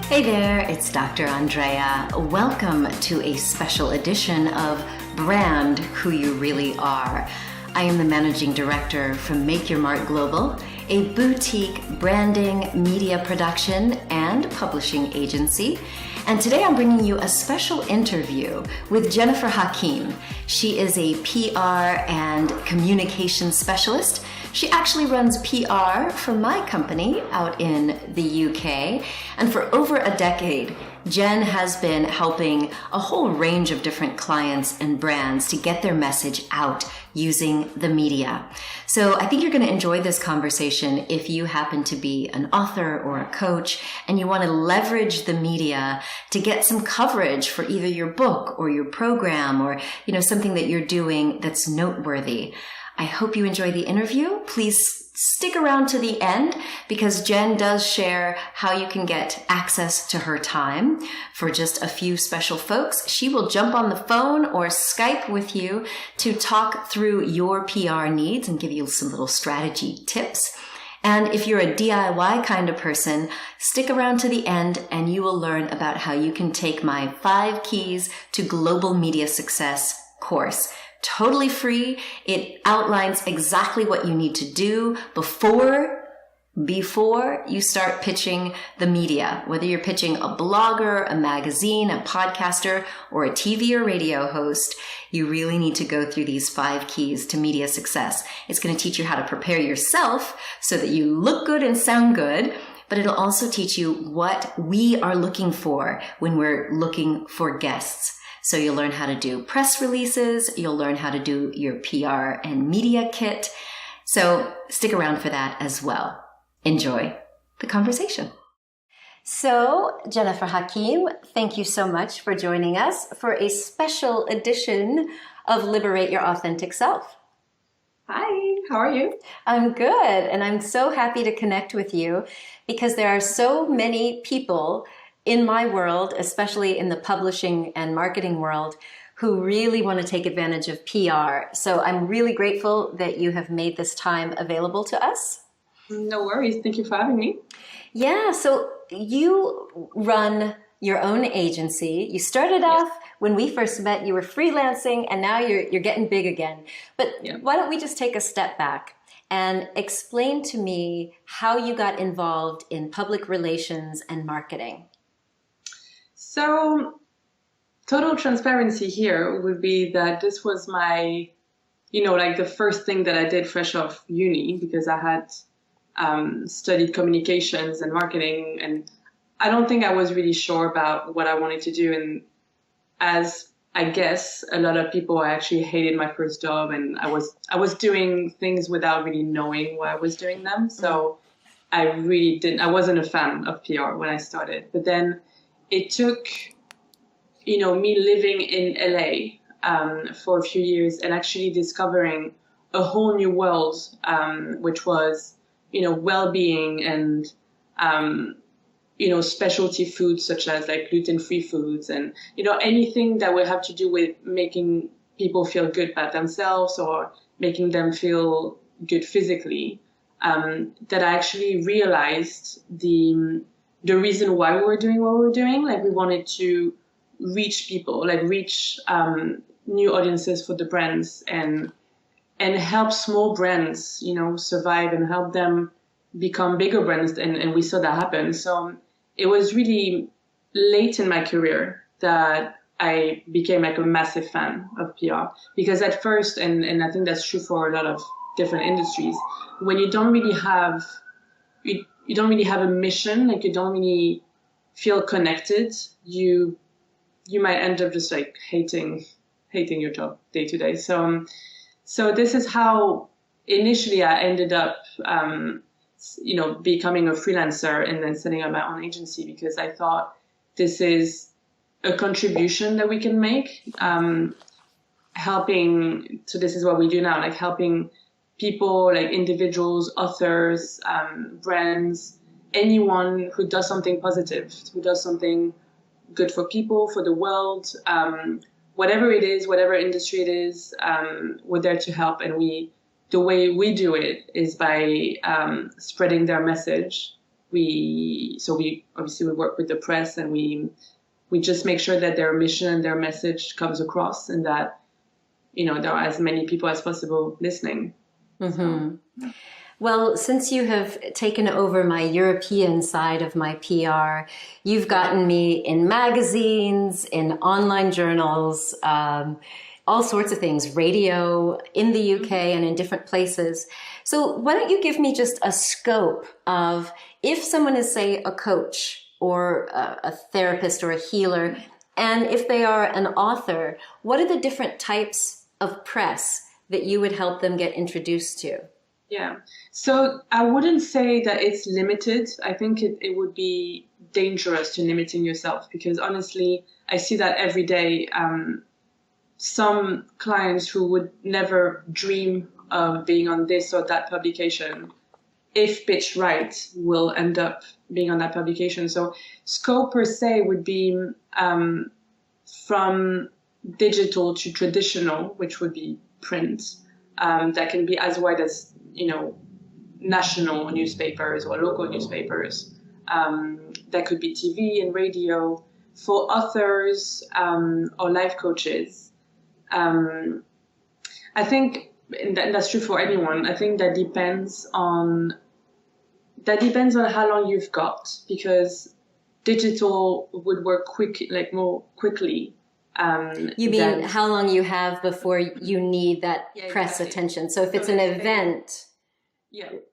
Hey there, it's Dr. Andrea. Welcome to a special edition of Brand Who You Really Are. I am the Managing Director from Make Your Mark Global, a boutique branding, media production, and publishing agency. And today I'm bringing you a special interview with Jennifer Hakim. She is a PR and communication specialist. She actually runs PR for my company out in the UK. And for over a decade, Jen has been helping a whole range of different clients and brands to get their message out using the media. So I think you're going to enjoy this conversation if you happen to be an author or a coach and you want to leverage the media to get some coverage for either your book or your program or, something that you're doing that's noteworthy. I hope you enjoy the interview. Please stick around to the end because Jen does share how you can get access to her time for just a few special folks. She will jump on the phone or Skype with you to talk through your PR needs and give you some little strategy tips. And if you're a DIY kind of person, stick around to the end and you will learn about how you can take my 5 Keys to Global Media Success course. Totally free. It outlines exactly what you need to do before you start pitching the media. Whether you're pitching a blogger, a magazine, a podcaster, or a TV or radio host, you really need to go through these 5 keys to media success. It's going to teach you how to prepare yourself so that you look good and sound good, but it'll also teach you what we are looking for when we're looking for guests. So you'll learn how to do press releases, you'll learn how to do your PR and media kit. So stick around for that as well. Enjoy the conversation. So Jennifer Hakim, thank you so much for joining us for a special edition of Liberate Your Authentic Self. Hi, how are you? I'm good, and I'm so happy to connect with you because there are so many people in my world, especially in the publishing and marketing world, who really want to take advantage of PR. So I'm really grateful that you have made this time available to us. No worries. Thank you for having me. Yeah, so you run your own agency. You started off when we first met, you were freelancing, and now you're getting big again. But why don't we just take a step back and explain to me how you got involved in public relations and marketing? So, total transparency here would be that this was my, the first thing that I did fresh off uni because I had studied communications and marketing, and I don't think I was really sure about what I wanted to do. And as I guess a lot of people, I actually hated my first job, and I was doing things without really knowing why I was doing them. So I wasn't a fan of PR when I started, but then it took, me living in LA for a few years and actually discovering a whole new world, which was, well-being and, specialty foods such as like gluten-free foods and, anything that would have to do with making people feel good about themselves or making them feel good physically, that I actually realized the reason why we were doing what we were doing. Like we wanted to reach people, reach new audiences for the brands and help small brands, survive and help them become bigger brands. And we saw that happen. So it was really late in my career that I became a massive fan of PR because at first, and I think that's true for a lot of different industries, when you don't really have you don't really have a mission, you don't really feel connected, you might end up just hating your job day to day. So this is how initially I ended up, becoming a freelancer and then setting up my own agency because I thought this is a contribution that we can make, helping. So this is what we do now, helping people, individuals, authors, brands, anyone who does something positive, who does something good for people, for the world, whatever it is, whatever industry it is, we're there to help. And the way we do it is by spreading their message we obviously we work with the press, and we just make sure that their mission and their message comes across, and that, there are as many people as possible listening. Mm-hmm. So. Well, since you have taken over my European side of my PR, you've gotten me in magazines, in online journals, all sorts of things, radio in the UK and in different places. So why don't you give me just a scope of, if someone is, say, a coach or a therapist or a healer, and if they are an author, what are the different types of press that you would help them get introduced to? Yeah. So I wouldn't say that it's limited. I think it would be dangerous to limiting yourself, because honestly, I see that every day. Some clients who would never dream of being on this or that publication, if pitched right, will end up being on that publication. So scope per se would be from digital to traditional, which would be print. That can be as wide as, national newspapers or local newspapers. That could be TV and radio. For authors or life coaches, I think that's true for anyone. I think that depends on how long you've got, because digital would work more quickly. You mean how long you have before you need that press attention? So if it's an event,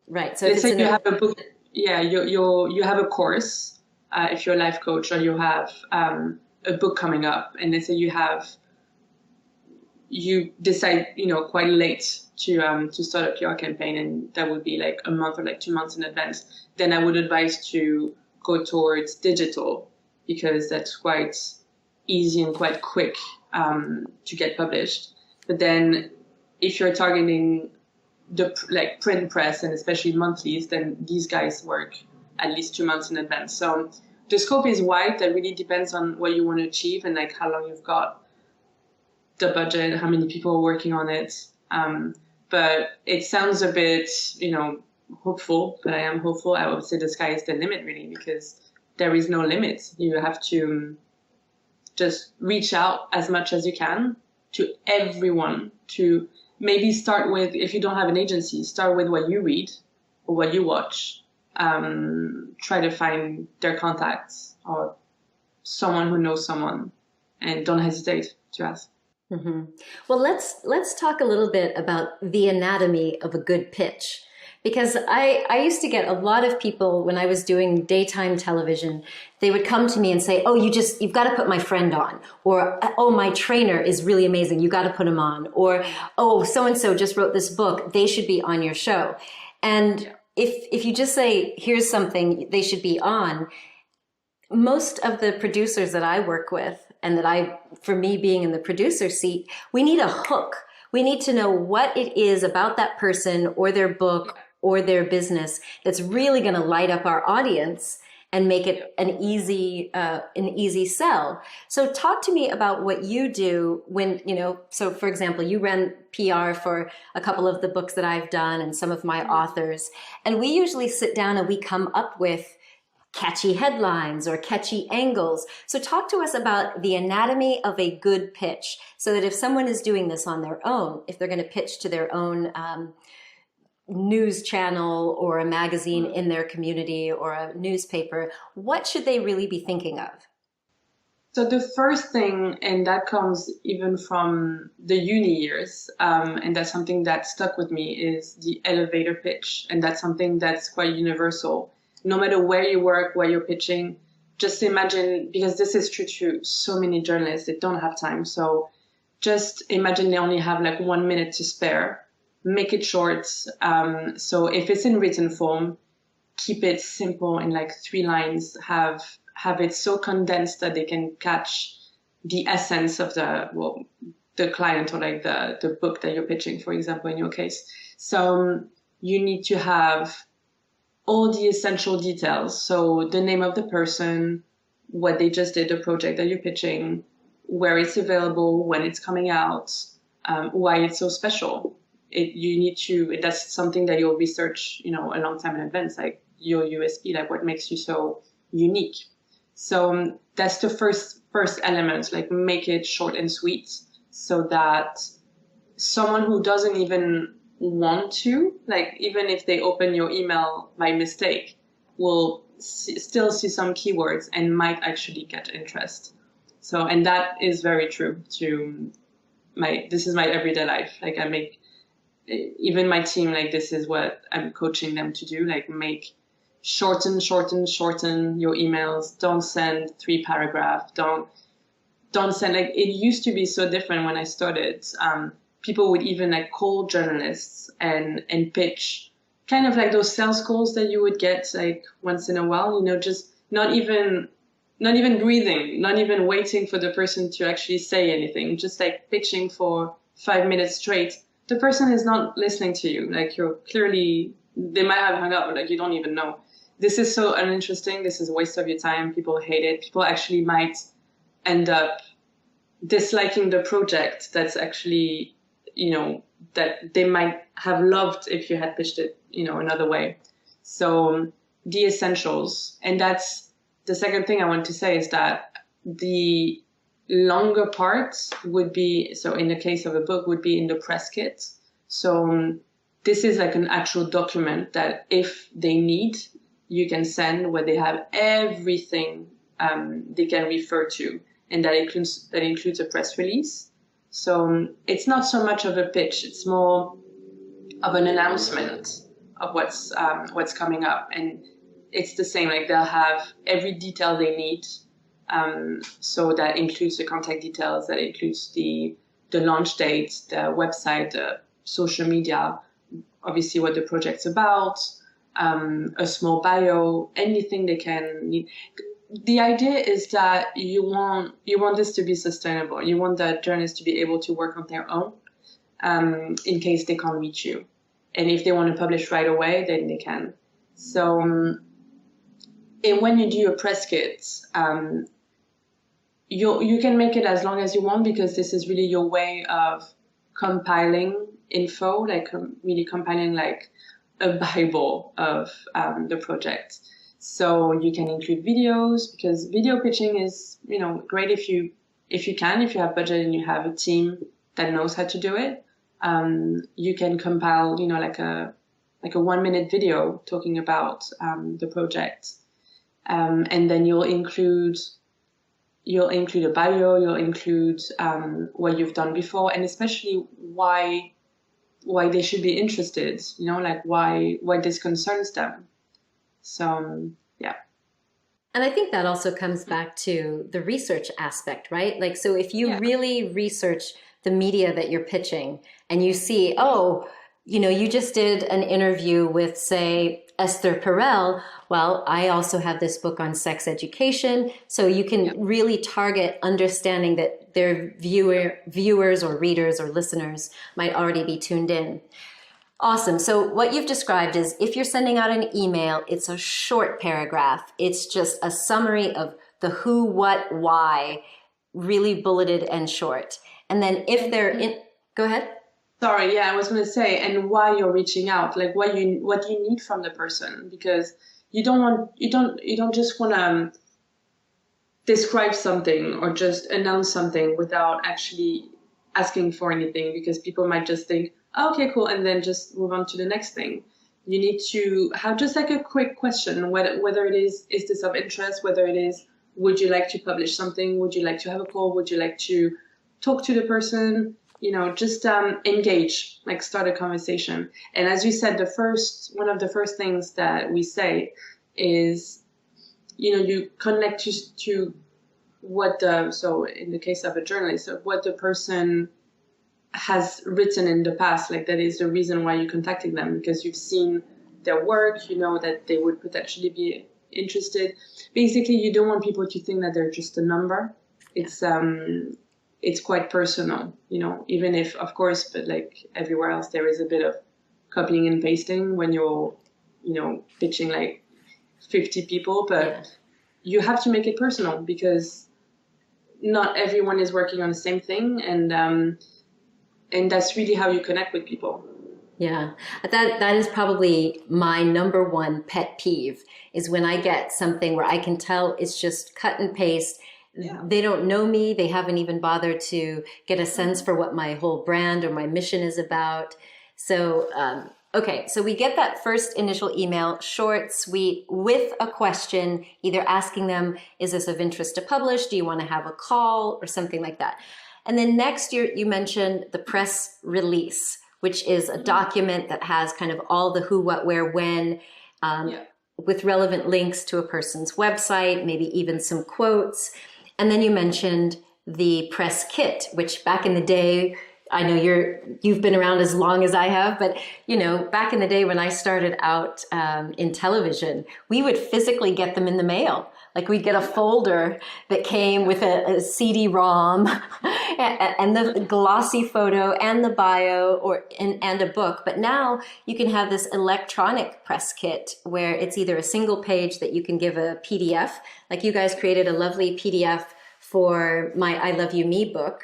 right? So let's say you have a book, you have a course. If you're a life coach, or you have a book coming up, and let's say you decide, quite late to start a PR campaign, and that would be like a month or like 2 months in advance, then I would advise to go towards digital, because that's quite easy and quite quick to get published. But then if you're targeting the print press, and especially monthlies, then these guys work at least 2 months in advance. So the scope is wide. That really depends on what you want to achieve, and how long you've got, the budget, how many people are working on it. But it sounds a bit, hopeful, but I am hopeful. I would say the sky is the limit, really, because there is no limit. You have to just reach out as much as you can to everyone, to maybe start with, if you don't have an agency, start with what you read or what you watch. Try to find their contacts or someone who knows someone, and don't hesitate to ask. Mm-hmm. Well, let's talk a little bit about the anatomy of a good pitch, because I used to get a lot of people when I was doing daytime television. They would come to me and say, "Oh, you've got to put my friend on," or "Oh, my trainer is really amazing. You got to put him on," or "Oh, so and so just wrote this book. They should be on your show." And if you just say, "Here's something they should be on," most of the producers that I work with, and for me being in the producer seat, we need a hook. We need to know what it is about that person or their book or their business that's really going to light up our audience and make it an easy sell. So talk to me about what you do when, so for example, you ran PR for a couple of the books that I've done and some of my authors, and we usually sit down and we come up with catchy headlines or catchy angles. So talk to us about the anatomy of a good pitch, so that if someone is doing this on their own, if they're going to pitch to their own news channel or a magazine in their community or a newspaper, what should they really be thinking of? So the first thing, and that comes even from the uni years, and that's something that stuck with me, is the elevator pitch. And that's something that's quite universal. No matter where you work, where you're pitching, just imagine, because this is true to so many journalists that don't have time. So just imagine they only have like 1 minute to spare. Make it short. So if it's in written form, keep it simple in like 3 lines. Have it so condensed that they can catch the essence of the client, or like the book that you're pitching, for example, in your case. So you need to have all the essential details. So the name of the person, what they just did, the project that you're pitching, where it's available, when it's coming out, why it's so special. That's something that you'll research, a long time in advance. Like, your USP, like what makes you so unique. So that's the first element, like make it short and sweet so that someone who doesn't even want to, like even if they open your email by mistake, will still see some keywords and might actually get interest. So, and that is very true to this is my everyday life. Like I make, even my team, like this is what I'm coaching them to do, like shorten your emails. Don't send 3 paragraphs. Don't send, like it used to be so different when I started. People would even like call journalists and pitch, kind of like those sales calls that you would get like once in a while, just not even breathing, not even waiting for the person to actually say anything, just like pitching for 5 minutes straight. The person is not listening to you. Like you're clearly, they might have hung up, like you don't even know. This is so uninteresting. This is a waste of your time. People hate it. People actually might end up disliking the project that's actually, that they might have loved if you had pitched it, another way. So the essentials. And that's the second thing I want to say, is that the longer part would be, so in the case of a book, would be in the press kit. So this is like an actual document that if they need, you can send, where they have everything they can refer to. And that includes a press release. So it's not so much of a pitch; it's more of an announcement of what's coming up. And it's the same; like they'll have every detail they need. So that includes the contact details, that includes the launch date, the website, the social media, obviously what the project's about, a small bio, anything they can need. The idea is that you want this to be sustainable. You want the journalists to be able to work on their own in case they can't reach you. And if they want to publish right away, then they can. So and when you do a press kit, you can make it as long as you want, because this is really your way of compiling info, like really compiling like a Bible of the project. So you can include videos, because video pitching is, great if you have budget and you have a team that knows how to do it. You can compile, like a 1-minute video talking about the project, and then you'll include a bio, you'll include what you've done before, and especially why they should be interested. Like why this concerns them. So, yeah. And I think that also comes back to the research aspect, right? Like, so if you really research the media that you're pitching and you see, you just did an interview with, say, Esther Perel. Well, I also have this book on sex education. So you can really target understanding that their viewers or readers or listeners might already be tuned in. Awesome. So what you've described is, if you're sending out an email, it's a short paragraph. It's just a summary of the who, what, why, really bulleted and short. And then if they're in, go ahead. Sorry. Yeah, I was going to say, and why you're reaching out, like what you need from the person, because you don't just want to describe something or just announce something without actually asking for anything, because people might just think, oh, okay, cool, and then just move on to the next thing. You need to have just like a quick question, whether it is this of interest, whether it is, would you like to publish something? Would you like to have a call? Would you like to talk to the person? Just engage, like start a conversation. And as you said, one of the first things that we say is, you connect to what so in the case of a journalist, what the person has written in the past, like that is the reason why you're contacting them, because you've seen their work, that they would potentially be interested. Basically, you don't want people to think that they're just a number. It's quite personal, even if, of course, but like everywhere else, there is a bit of copying and pasting when you're, pitching like 50 people, but you have to make it personal, because not everyone is working on the same thing, and that's really how you connect with people. Yeah, that is probably my number one pet peeve is when I get something where I can tell it's just cut and paste. Yeah. They don't know me. They haven't even bothered to get a sense for what my whole brand or my mission is about. So, okay, so we get that first initial email, short, sweet, with a question, either asking them, is this of interest to publish? Do you want to have a call or something like that? And then next year, you mentioned the press release, which is a document that has kind of all the who, what, where, when, with relevant links to a person's website, maybe even some quotes. And then you mentioned the press kit, which back in the day, I know you've been around as long as I have, but back in the day when I started out in television, we would physically get them in the mail. Like we'd get a folder that came with a CD-ROM and the glossy photo and the bio and a book. But now you can have this electronic press kit where it's either a single page that you can give a PDF. Like you guys created a lovely PDF for my I Love You Me book.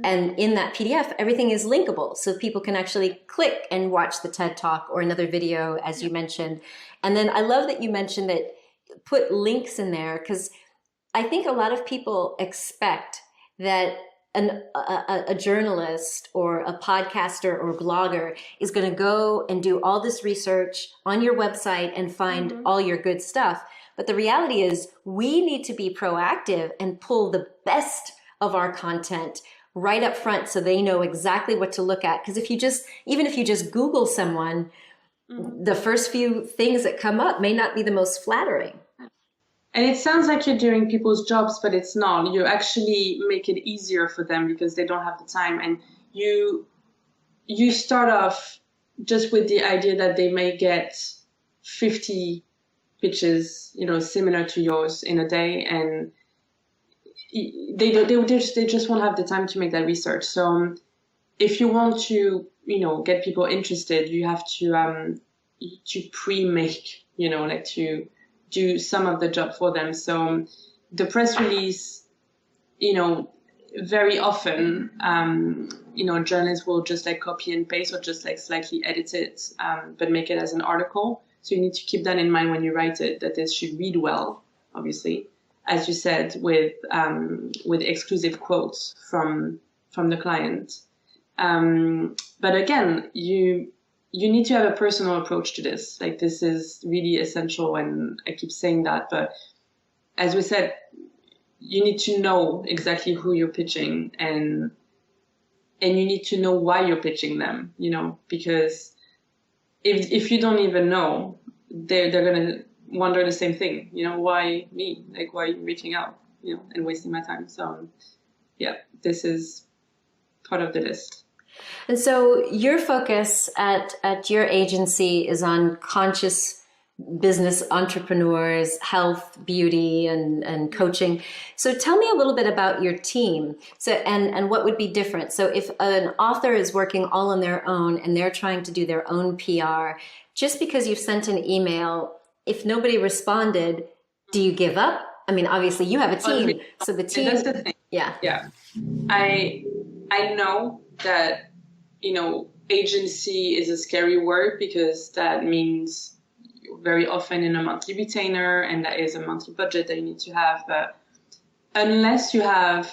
And in that PDF, everything is linkable. So people can actually click and watch the TED Talk or another video, as you mentioned. And then I love that you mentioned that put links in there, because I think a lot of people expect that a journalist or a podcaster or blogger is going to go and do all this research on your website and find all your good stuff. But the reality is we need to be proactive and pull the best of our content right up front so they know exactly what to look at. Because even if you just Google someone, the first few things that come up may not be the most flattering. And it sounds like you're doing people's jobs, but it's not. You actually make it easier for them because they don't have the time. And you start off just with the idea that they may get 50 pitches, similar to yours in a day, and they just won't have the time to make that research. So if you want to, get people interested, you have to pre-make, to do some of the job for them. So the press release, very often, journalists will just copy and paste or just slightly edit it, but make it as an article. So you need to keep that in mind when you write it, that this should read well, obviously, as you said, with exclusive quotes from the client. But again, you need to have a personal approach to this. This is really essential, and I keep saying that. But as we said, you need to know exactly who you're pitching, and you need to know why you're pitching them. Because if you don't even know, they're gonna wonder the same thing. Why me? Why are you reaching out? And wasting my time. So this is part of the list. And so your focus at your agency is on conscious business entrepreneurs, health, beauty, and coaching. So tell me a little bit about your team. So and what would be different. So if an author is working all on their own and they're trying to do their own PR, just because you've sent an email, if nobody responded, do you give up? I mean, obviously you have a team, so the team. That's the thing. Yeah. I know that, agency is a scary word because that means very often in a monthly retainer, and that is a monthly budget that you need to have. But unless you have,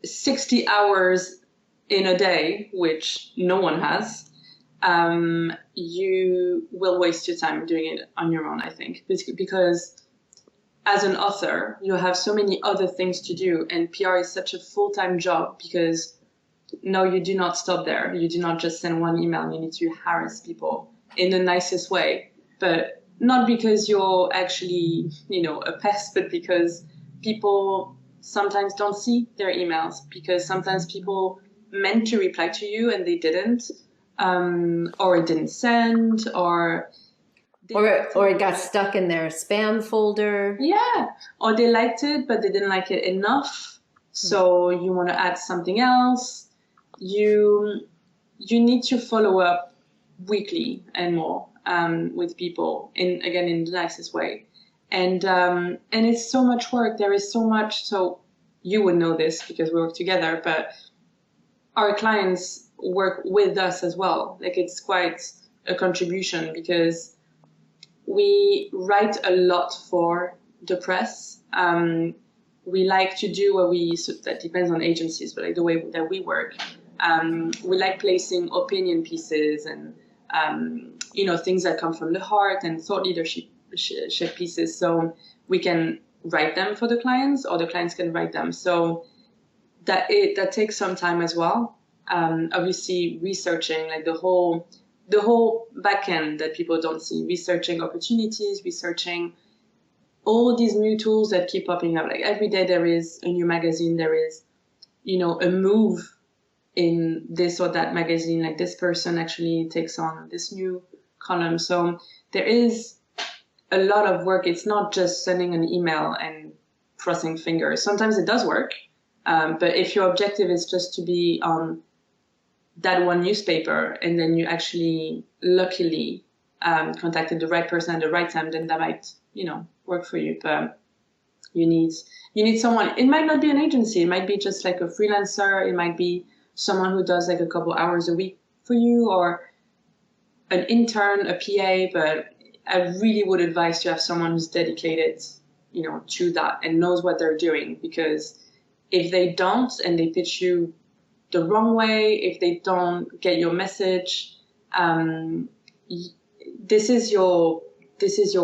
60 hours in a day, which no one has, you will waste your time doing it on your own, I think, because as an author, you have so many other things to do, and PR is such a full-time job because no, you do not stop there. You do not just send one email. You need to harass people in the nicest way, but not because you're actually, a pest, but because people sometimes don't see their emails, because sometimes people meant to reply to you and they didn't, or it didn't send, or it got stuck in their spam folder. Yeah, or they liked it, but they didn't like it enough. So you want to add something else. You need to follow up weekly and more with people in the nicest way. And it's so much work. There is so much. So you would know this because we work together, but our clients work with us as well. Like it's quite a contribution because we write a lot for the press. We like to do so that depends on agencies, but like the way that we work, we like placing opinion pieces and, things that come from the heart and thought leadership pieces. So we can write them for the clients or the clients can write them. So that takes some time as well. Obviously researching like the whole back end that people don't see, researching opportunities, researching all these new tools that keep popping up. Like every day there is a new magazine, there is, a move in this or that magazine, like this person actually takes on this new column. So there is a lot of work. It's not just sending an email and crossing fingers. Sometimes it does work. But if your objective is just to be on that one newspaper and then you actually luckily contacted the right person at the right time, then that might, work for you. But you need someone. It might not be an agency. It might be just like a freelancer. It might be someone who does like a couple hours a week for you, or an intern, a PA. But I really would advise to have someone who's dedicated, to that and knows what they're doing. Because if they don't and they pitch you the wrong way, if they don't get your message, this is your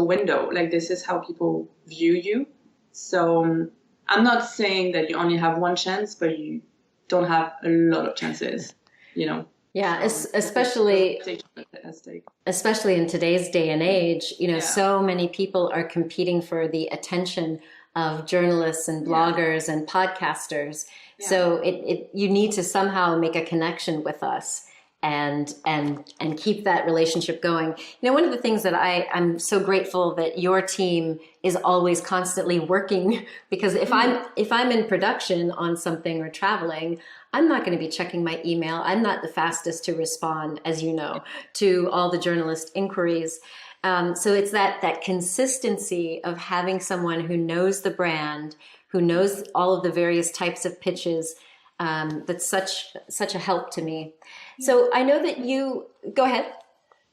window. Like this is how people view you. So I'm not saying that you only have one chance, but you don't have a lot of chances, Yeah, So especially at stake. in today's day and age, Yeah. so many people are competing for the attention of journalists and bloggers and podcasters. Yeah. So you need to somehow make a connection with us and keep that relationship going. One of the things that I'm so grateful that your team is always constantly working, because if I'm in production on something or traveling, I'm not going to be checking my email. I'm not the fastest to respond, as you know, to all the journalist inquiries. So it's that consistency of having someone who knows the brand, who knows all of the various types of pitches. That's such a help to me. So I know that you go ahead.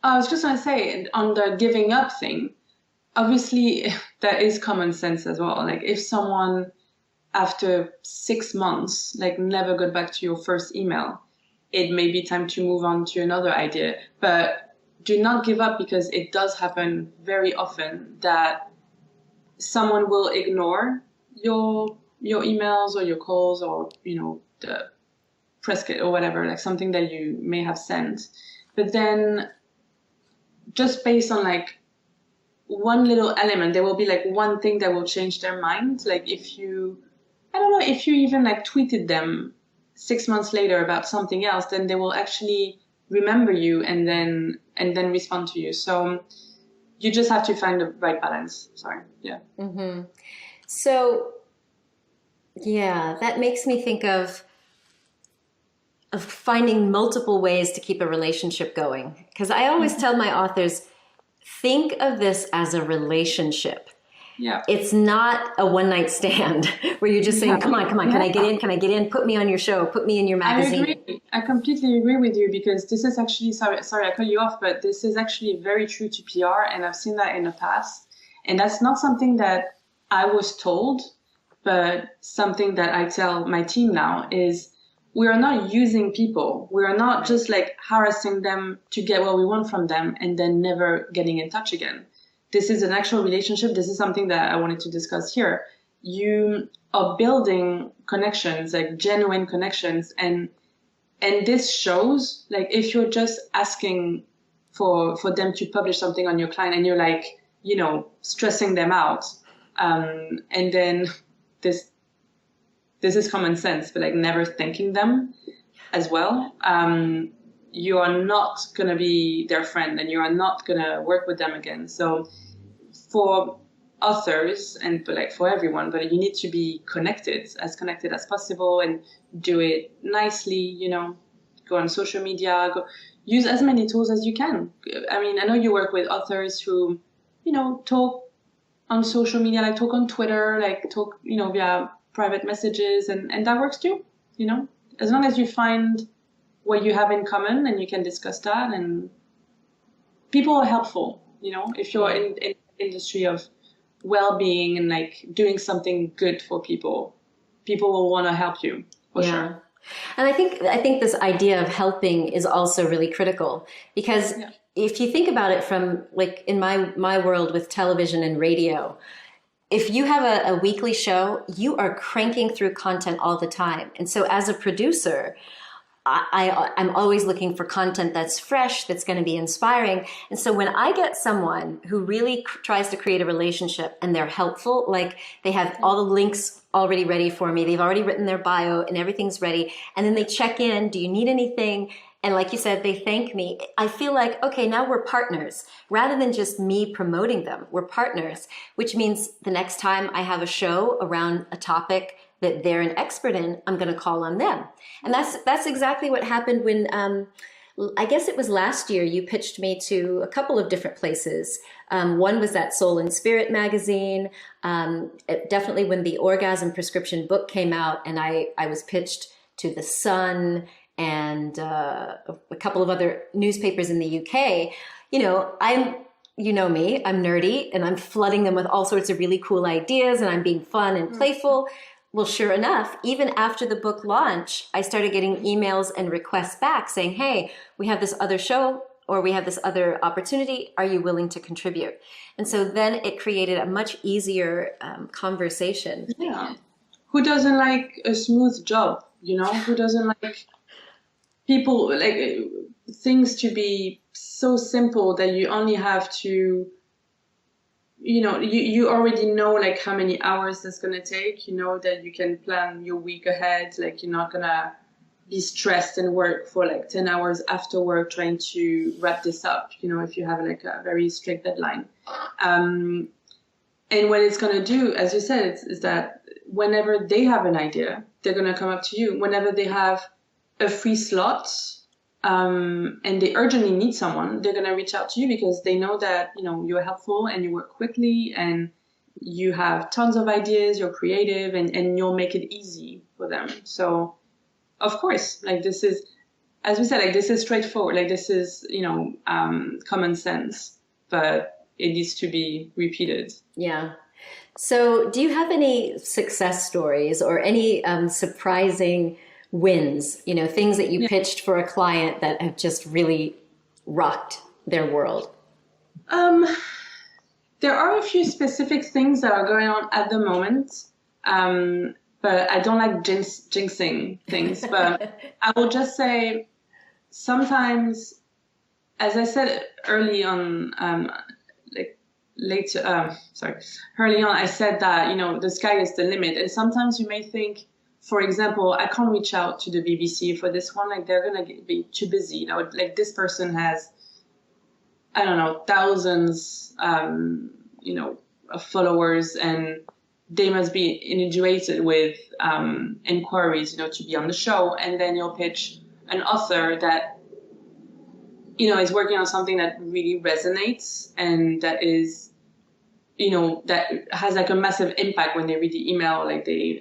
I was just going to say, on the giving up thing, obviously that is common sense as well. Like if someone after 6 months, like never got back to your first email, it may be time to move on to another idea. But do not give up, because it does happen very often that someone will ignore your emails or your calls or, the press kit or whatever, like something that you may have sent. But then just based on like one little element, there will be like one thing that will change their mind. Like if you even like tweeted them 6 months later about something else, then they will actually remember you and then respond to you. So you just have to find the right balance. Sorry. Yeah. Mm-hmm. So yeah, that makes me think of finding multiple ways to keep a relationship going. Because I always tell my authors, think of this as a relationship. Yeah. It's not a one-night stand where you're just saying, come on, can I get in? Can I get in? Put me on your show. Put me in your magazine. I agree. I completely agree with you, because this is actually, sorry, I cut you off, but this is actually very true to PR, and I've seen that in the past. And that's not something that I was told, but something that I tell my team now is, we are not using people. We are not just like harassing them to get what we want from them and then never getting in touch again. This is an actual relationship. This is something that I wanted to discuss here. You are building connections, like genuine connections. And this shows, like, if you're just asking for them to publish something on your client and you're like, stressing them out. And then this is common sense, but like never thanking them as well. You are not going to be their friend and you are not going to work with them again. So for authors and for everyone, but you need to be connected as possible and do it nicely, go on social media, use as many tools as you can. I mean, I know you work with authors who, talk on social media, like talk on Twitter, like talk, via private messages, and that works too, as long as you find what you have in common, and you can discuss that. And people are helpful, if you're in the industry of well-being and like doing something good for people will want to help you for sure. And I think this idea of helping is also really critical, because if you think about it from like in my world with television and radio, if you have a weekly show, you are cranking through content all the time. And so as a producer, I'm always looking for content that's fresh, that's going to be inspiring. And so when I get someone who really tries to create a relationship and they're helpful, like they have all the links already ready for me, they've already written their bio and everything's ready, and then they check in, do you need anything? And like you said, they thank me. I feel like, okay, now we're partners. Rather than just me promoting them, we're partners, which means the next time I have a show around a topic that they're an expert in, I'm going to call on them. And that's exactly what happened when, I guess it was last year, you pitched me to a couple of different places. One was that Soul and Spirit magazine. Definitely when the Orgasm Prescription book came out, and I was pitched to The Sun and a couple of other newspapers in the UK. You know me, I'm nerdy, and I'm flooding them with all sorts of really cool ideas, and I'm being fun and playful. Well, sure enough, even after the book launch, I started getting emails and requests back saying, hey, we have this other show, or we have this other opportunity. Are you willing to contribute? And so then it created a much easier conversation. Yeah. Who doesn't like a smooth job? Who doesn't like people, like things to be so simple that you only have to, you already know like how many hours that's going to take, that you can plan your week ahead. Like you're not going to be stressed and work for like 10 hours after work trying to wrap this up, if you have like a very strict deadline. And what it's going to do, as you said, is that whenever they have an idea, they're going to come up to you. Whenever they have a free slot, and they urgently need someone, they're going to reach out to you because they know that, you're helpful and you work quickly and you have tons of ideas, you're creative, and you'll make it easy for them. So, of course, like this is, as we said, like this is straightforward, like this is, common sense, but it needs to be repeated. Yeah. So do you have any success stories or any surprising wins, things that you pitched for a client that have just really rocked their world? There are a few specific things that are going on at the moment, but I don't like jinxing things. But I will just say sometimes, as I said early on, early on, I said that, the sky is the limit. And sometimes you may think, for example, I can't reach out to the BBC for this one. Like they're going to be too busy. Like this person has, I don't know, thousands, of followers, and they must be inundated with inquiries, to be on the show. And then you'll pitch an author that, is working on something that really resonates and that is, that has like a massive impact when they read the email, like they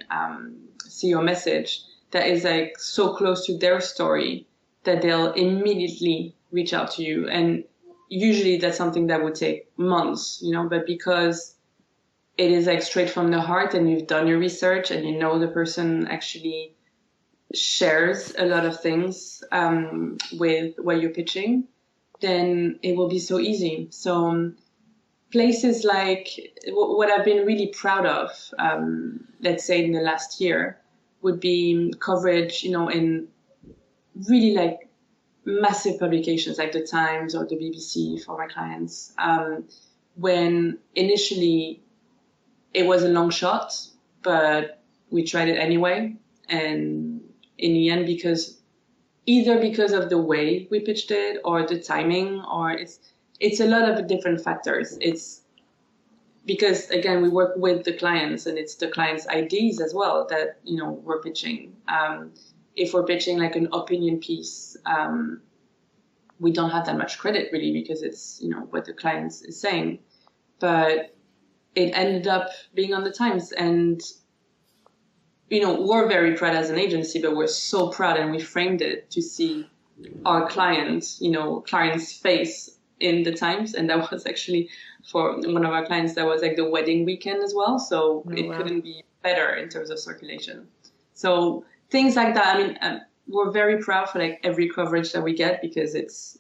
see your message, that is like so close to their story that they'll immediately reach out to you. And usually that's something that would take months, but because it is like straight from the heart and you've done your research and the person actually shares a lot of things with what you're pitching, then it will be so easy. So places like what I've been really proud of, let's say in the last year, would be coverage, in really like massive publications like the Times or the BBC for my clients. When initially it was a long shot, but we tried it anyway. And in the end, either because of the way we pitched it or the timing, or it's a lot of different factors. It's because, again, we work with the clients and it's the clients' ideas as well that, we're pitching. If we're pitching like an opinion piece, we don't have that much credit really because it's, what the client is saying. But it ended up being on the Times, and we're very proud as an agency, but we're so proud, and we framed it to see our clients' face in the Times. And that was actually, for one of our clients, that was like the wedding weekend as well. So couldn't be better in terms of circulation. So things like that. I mean, we're very proud for like every coverage that we get, because it's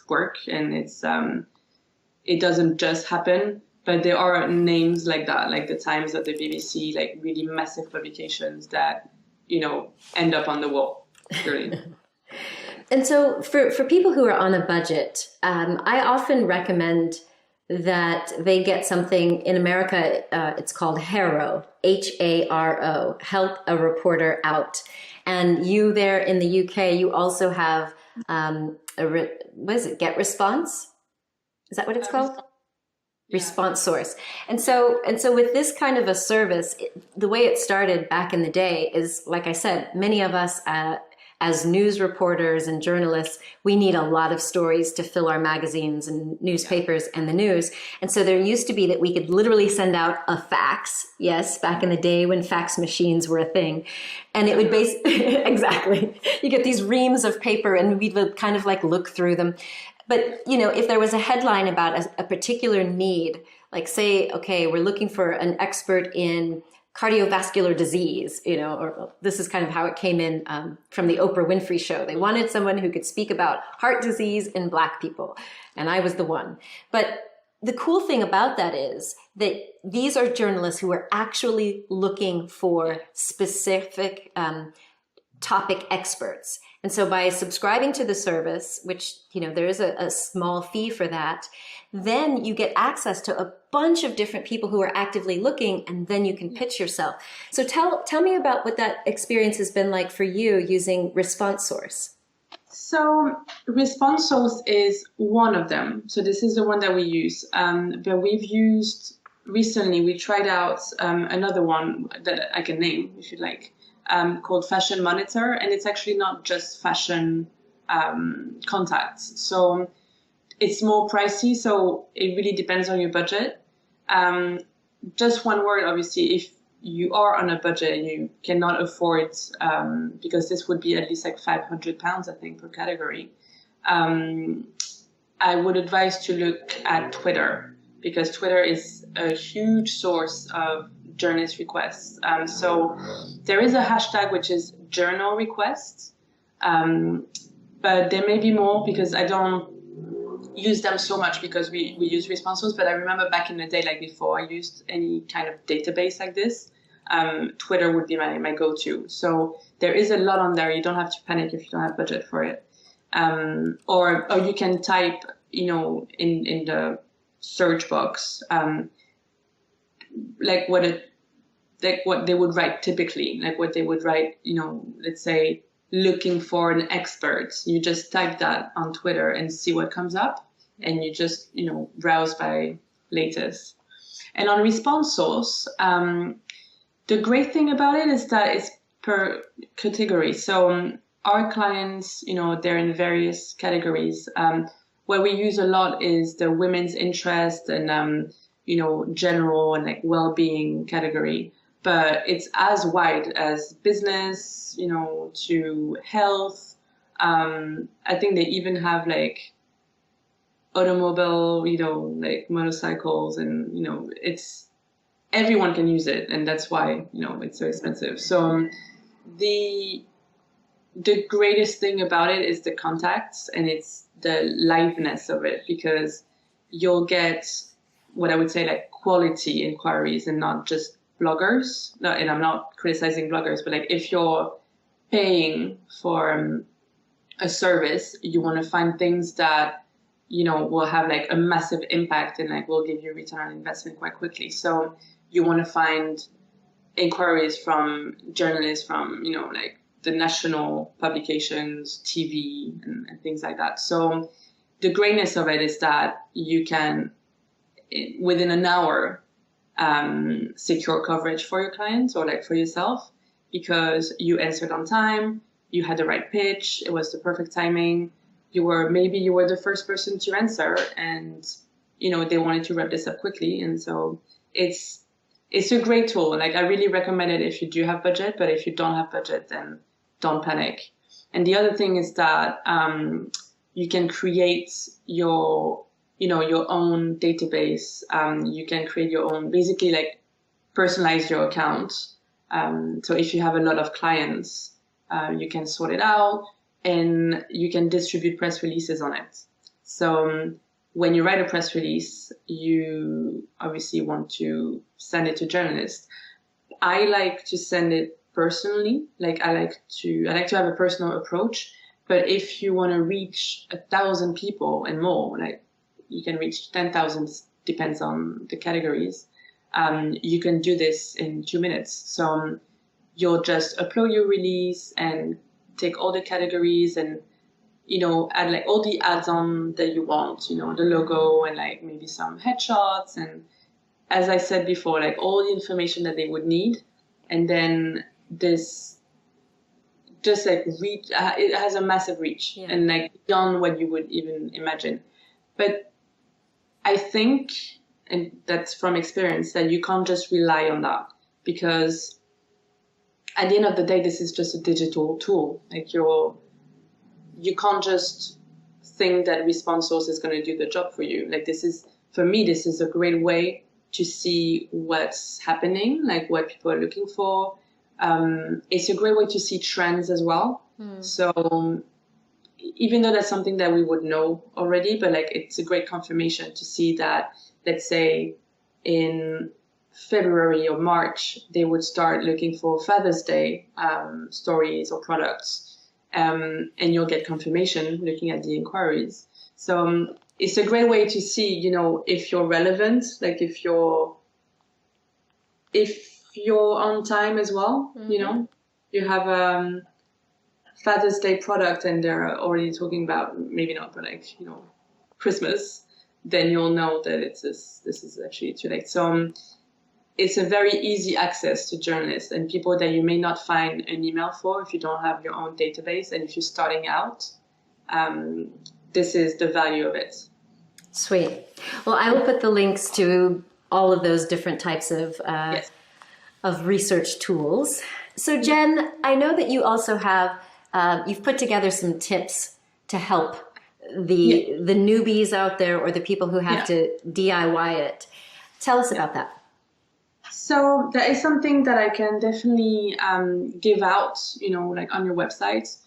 work, and it doesn't just happen. But there are names like that, like the Times or the BBC, like really massive publications that, end up on the wall. Really. And so for people who are on a budget, I often recommend that they get something. In America, it's called HARO, HARO, Help a Reporter Out. And you there in the UK, you also have, what is it, Get Response? Is that what it's called? Response Source. And so with this kind of a service, the way it started back in the day is, like I said, many of us as news reporters and journalists, we need a lot of stories to fill our magazines and newspapers and the news. And so there used to be that we could literally send out a fax. Yes, back in the day when fax machines were a thing. And it would exactly, you get these reams of paper, and we would kind of like look through them. But, if there was a headline about a particular need, like say, okay, we're looking for an expert in cardiovascular disease, or this is kind of how it came in from the Oprah Winfrey Show. They wanted someone who could speak about heart disease in Black people. And I was the one. But the cool thing about that is that these are journalists who are actually looking for specific topic experts. And so by subscribing to the service, which, there is a small fee for that, then you get access to a bunch of different people who are actively looking, and then you can pitch yourself. So tell me about what that experience has been like for you using Response Source. So Response Source is one of them. So this is the one that we use. But we've used recently, we tried out another one that I can name if you'd like. Called Fashion Monitor, and it's actually not just fashion contacts. So it's more pricey, so it really depends on your budget. Just one word, obviously, if you are on a budget and you cannot afford, because this would be at least like £500, I think, per category, I would advise to look at Twitter, because Twitter is a huge source of journalist requests. So there is a hashtag which is journal requests, but there may be more, because I don't use them so much because we use responses. But I remember back in the day, like before I used any kind of database like this, Twitter would be my go-to. So there is a lot on there. You don't have to panic if you don't have budget for it. Or you can type, in the search box, like what they would write typically, like what they would write, let's say looking for an expert. You just type that on Twitter and see what comes up, and you just, browse by latest. And on Response Source, the great thing about it is that it's per category. So our clients, they're in various categories. What we use a lot is the women's interest and, general and like well-being category. But it's as wide as business, to health. I think they even have like automobile, like motorcycles, and, it's, everyone can use it. And that's why, it's so expensive. So the greatest thing about it is the contacts, and it's the liveness of it, because you'll get what I would say like quality inquiries and not just bloggers. No, and I'm not criticizing bloggers, but like if you're paying for a service, you want to find things that, will have like a massive impact and like will give you return on investment quite quickly. So you want to find inquiries from journalists from, like the national publications, TV, and things like that. So the greatness of it is that you can, within an hour, secure coverage for your clients or like for yourself, because you answered on time, you had the right pitch, it was the perfect timing, you were the first person to answer, and they wanted to wrap this up quickly. And so it's it's a great tool. Like I really recommend it if you do have budget, but if you don't have budget, then don't panic. And the other thing is that you can create your own database. You can create your own, basically like personalize your account. So if you have a lot of clients, you can sort it out and you can distribute press releases on it. So when you write a press release, you obviously want to send it to journalists. I like to send it personally. Like I like to have a personal approach. But if you want to reach 1,000 people and more, like you can reach 10,000, depends on the categories. You can do this in 2 minutes. So you'll just upload your release and take all the categories and add like all the add-on that you want, the logo and like maybe some headshots. And as I said before, like all the information that they would need. And then this just like reach, it has a massive reach and like beyond what you would even imagine. But I think, and that's from experience, that you can't just rely on that because at the end of the day, this is just a digital tool. Like you can't just think that Response Source is going to do the job for you. Like for me, this is a great way to see what's happening, like what people are looking for. It's a great way to see trends as well. So even though that's something that we would know already, but like it's a great confirmation to see that, let's say in February or March, they would start looking for Father's Day stories or products. And you'll get confirmation looking at the inquiries. So it's a great way to see, if you're relevant, like if you're on time as well, you have Father's Day product and they're already talking about, maybe not, but like, Christmas, then you'll know that this is actually too late. So it's a very easy access to journalists and people that you may not find an email for if you don't have your own database. And if you're starting out, this is the value of it. Sweet. Well, I will put the links to all of those different types of research tools. So Jen, I know that you also have, you've put together some tips to help the newbies out there or the people who have to DIY it. Tell us about that. So that is something that I can definitely give out, like on your website.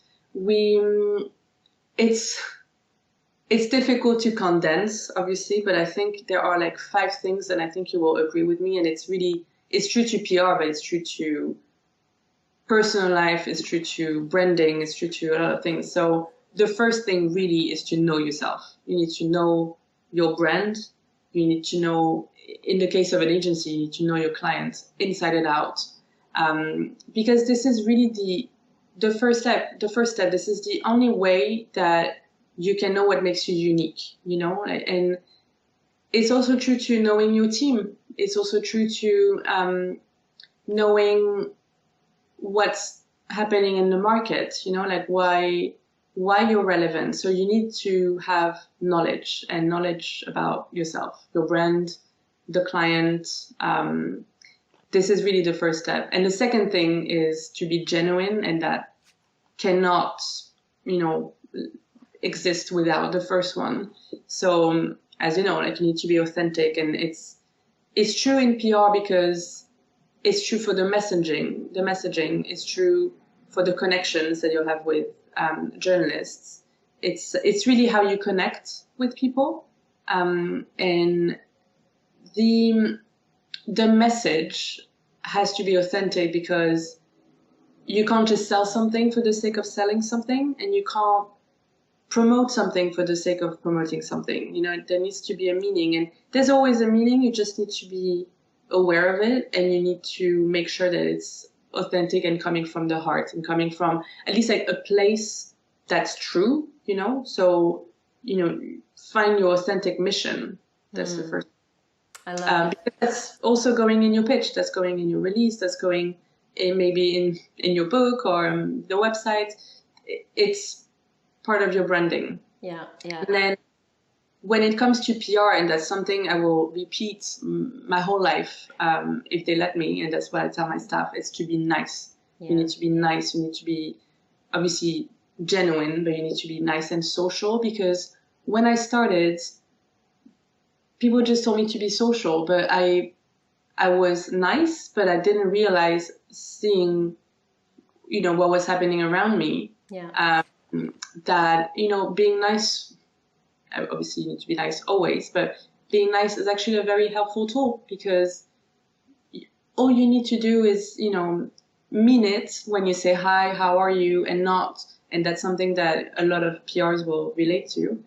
It's difficult to condense, obviously, but I think there are like 5 things that I think you will agree with me. And it's true to PR, but it's true to personal life, it's true to branding, it's true to a lot of things. So the first thing really is to know yourself. You need to know your brand. You need to know, in the case of an agency, you need to know your client inside and out. Because this is really the first step. This is the only way that you can know what makes you unique, and it's also true to knowing your team. It's also true to knowing what's happening in the market, like why you're relevant. So you need to have knowledge about yourself, your brand, the client. This is really the first step. And the second thing is to be genuine, and that cannot, exist without the first one. So as you know, like you need to be authentic, and it's true in PR because it's true for the messaging. The messaging is true for the connections that you'll have with journalists. It's really how you connect with people, and the message has to be authentic because you can't just sell something for the sake of selling something, and you can't promote something for the sake of promoting something. There needs to be a meaning, and there's always a meaning. You just need to be aware of it, and you need to make sure that it's authentic and coming from the heart and coming from at least like a place that's true, So, find your authentic mission. That's the first. I love it. That's also going in your pitch. That's going in your release. That's going in maybe in your book or the website. It's part of your branding. Yeah. And then when it comes to PR, and that's something I will repeat my whole life, if they let me, and that's what I tell my staff, is to be nice. You need to be nice. You need to be obviously genuine, but you need to be nice and social, because when I started, people just told me to be social, but I was nice, but I didn't realize, seeing, what was happening around me, that, being nice, obviously you need to be nice always, but being nice is actually a very helpful tool, because all you need to do is, mean it when you say hi, how are you, and that's something that a lot of PRs will relate to.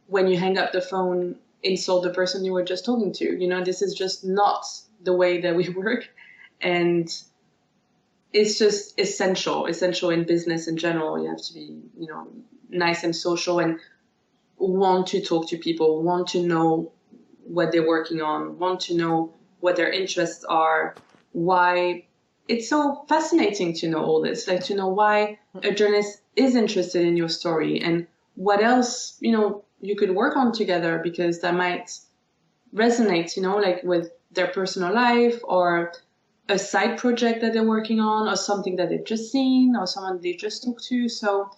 When you hang up the phone, insult the person you were just talking to. This is just not the way that we work. And it's just essential in business in general. You have to be, nice and social, and want to talk to people, want to know what they're working on, want to know what their interests are, why. It's so fascinating to know all this, like to know why a journalist is interested in your story, and what else, you could work on together, because that might resonate, like with their personal life, or a side project that they're working on, or something that they've just seen, or someone they just talked to. So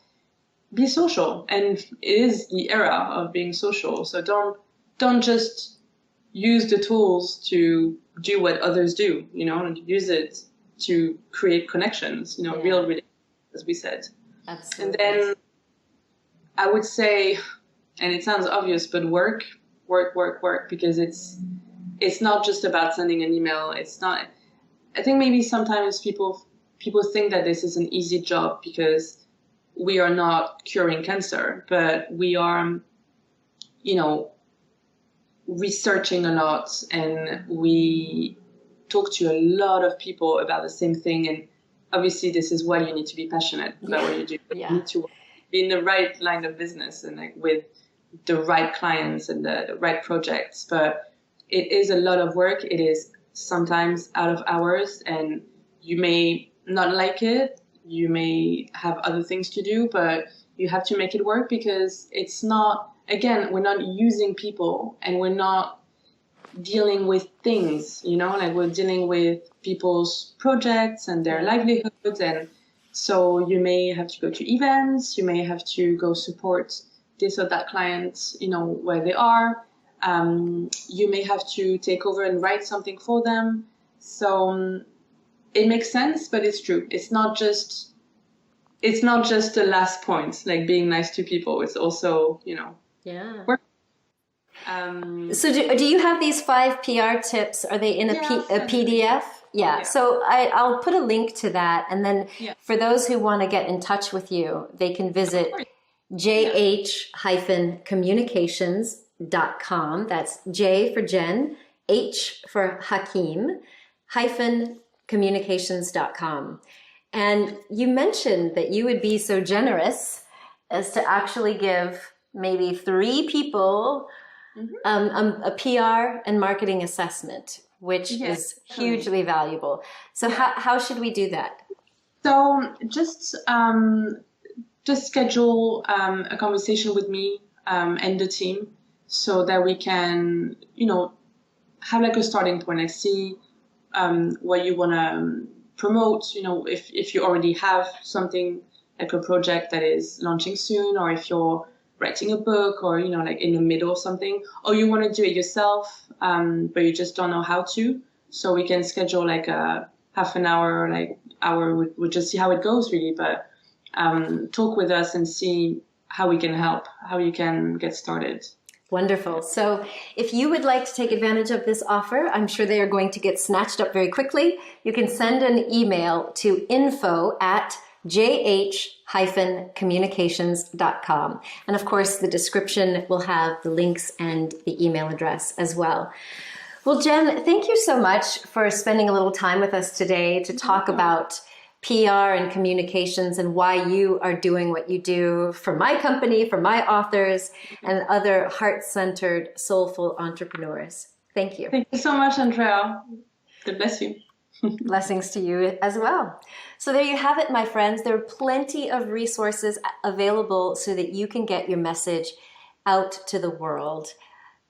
be social, and it is the era of being social. So don't just use the tools to do what others do, and use it to create connections, real relationships, as we said. Absolutely. And then I would say, and it sounds obvious, but work, because it's not just about sending an email. It's not. I think maybe sometimes people think that this is an easy job, because we are not curing cancer, but we are, researching a lot, and we talk to a lot of people about the same thing. And obviously this is why you need to be passionate about what you do. You need to be in the right line of business, and like with the right clients and the right projects. But it is a lot of work. It is sometimes out of hours, and you may not like it. You may have other things to do, but you have to make it work, because it's not, again, we're not using people, and we're not dealing with things, like we're dealing with people's projects and their livelihoods. And so you may have to go to events, you may have to go support this or that client, where they are. You may have to take over and write something for them. So it makes sense, but it's true. It's not just the last point, like being nice to people. It's also, work. So do you have these 5 PR tips? Are they in a PDF? Yeah. So I'll put a link to that. And then for those who want to get in touch with you, they can visit jh-communications.com. That's J for Jen, H for Hakim, -communications.com. And you mentioned that you would be so generous as to actually give maybe 3 people a PR and marketing assessment, which is hugely valuable. So how should we do that? So just schedule a conversation with me and the team, so that we can, have like a starting point, like see what you want to promote, if you already have something like a project that is launching soon, or if you're writing a book, or like in the middle of something, or you want to do it yourself, but you just don't know how to. So we can schedule like a half an hour, like hour. We'll just see how it goes, really. But talk with us and see how we can help, how you can get started. Wonderful. So if you would like to take advantage of this offer, I'm sure they are going to get snatched up very quickly. You can send an email to info@jh-communications.com. And of course, the description will have the links and the email address as well. Well, Jen, thank you so much for spending a little time with us today to talk about PR and communications and why you are doing what you do for my company, for my authors, and other heart-centered, soulful entrepreneurs. Thank you. Thank you so much, Andrea. God bless you. Blessings to you as well. So there you have it, my friends. There are plenty of resources available so that you can get your message out to the world.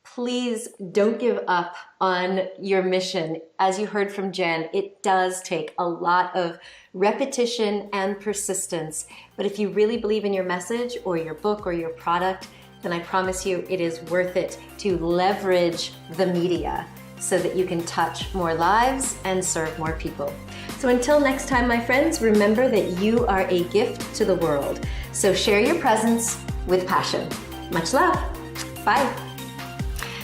Please don't give up on your mission. As you heard from Jen, it does take a lot of repetition and persistence. But if you really believe in your message or your book or your product, then I promise you it is worth it to leverage the media so that you can touch more lives and serve more people. So until next time, my friends, remember that you are a gift to the world. So share your presence with passion. Much love. Bye.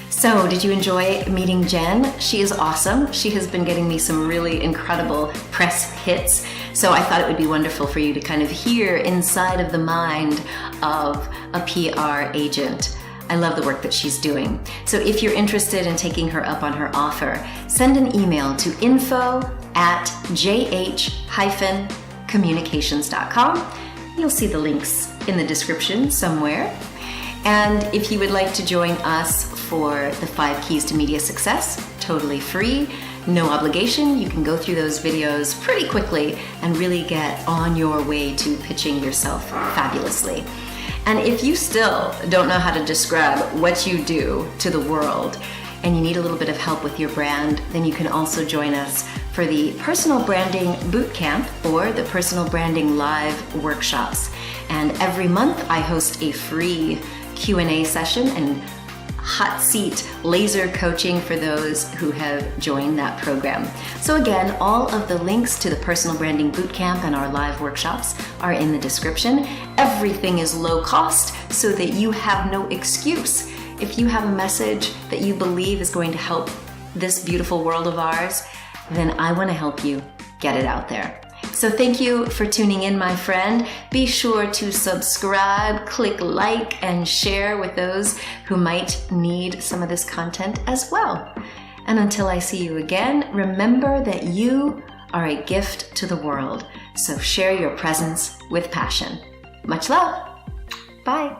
So did you enjoy meeting Jen? She is awesome. She has been getting me some really incredible press hits. So I thought it would be wonderful for you to kind of hear inside of the mind of a PR agent. I love the work that she's doing. So if you're interested in taking her up on her offer, send an email to info@jh-communications.com. You'll see the links in the description somewhere. And if you would like to join us for the 5 Keys to Media Success, totally free, no obligation, you can go through those videos pretty quickly and really get on your way to pitching yourself fabulously. And if you still don't know how to describe what you do to the world and you need a little bit of help with your brand, then you can also join us for the Personal Branding Bootcamp or the Personal Branding Live workshops. And every month I host a free Q&A session and hot seat laser coaching for those who have joined that program. So again, all of the links to the Personal Branding Bootcamp and our live workshops are in the description. Everything is low cost so that you have no excuse. If you have a message that you believe is going to help this beautiful world of ours, then I want to help you get it out there. So thank you for tuning in, my friend. Be sure to subscribe, click like, and share with those who might need some of this content as well. And until I see you again, remember that you are a gift to the world. So share your presence with passion. Much love. Bye.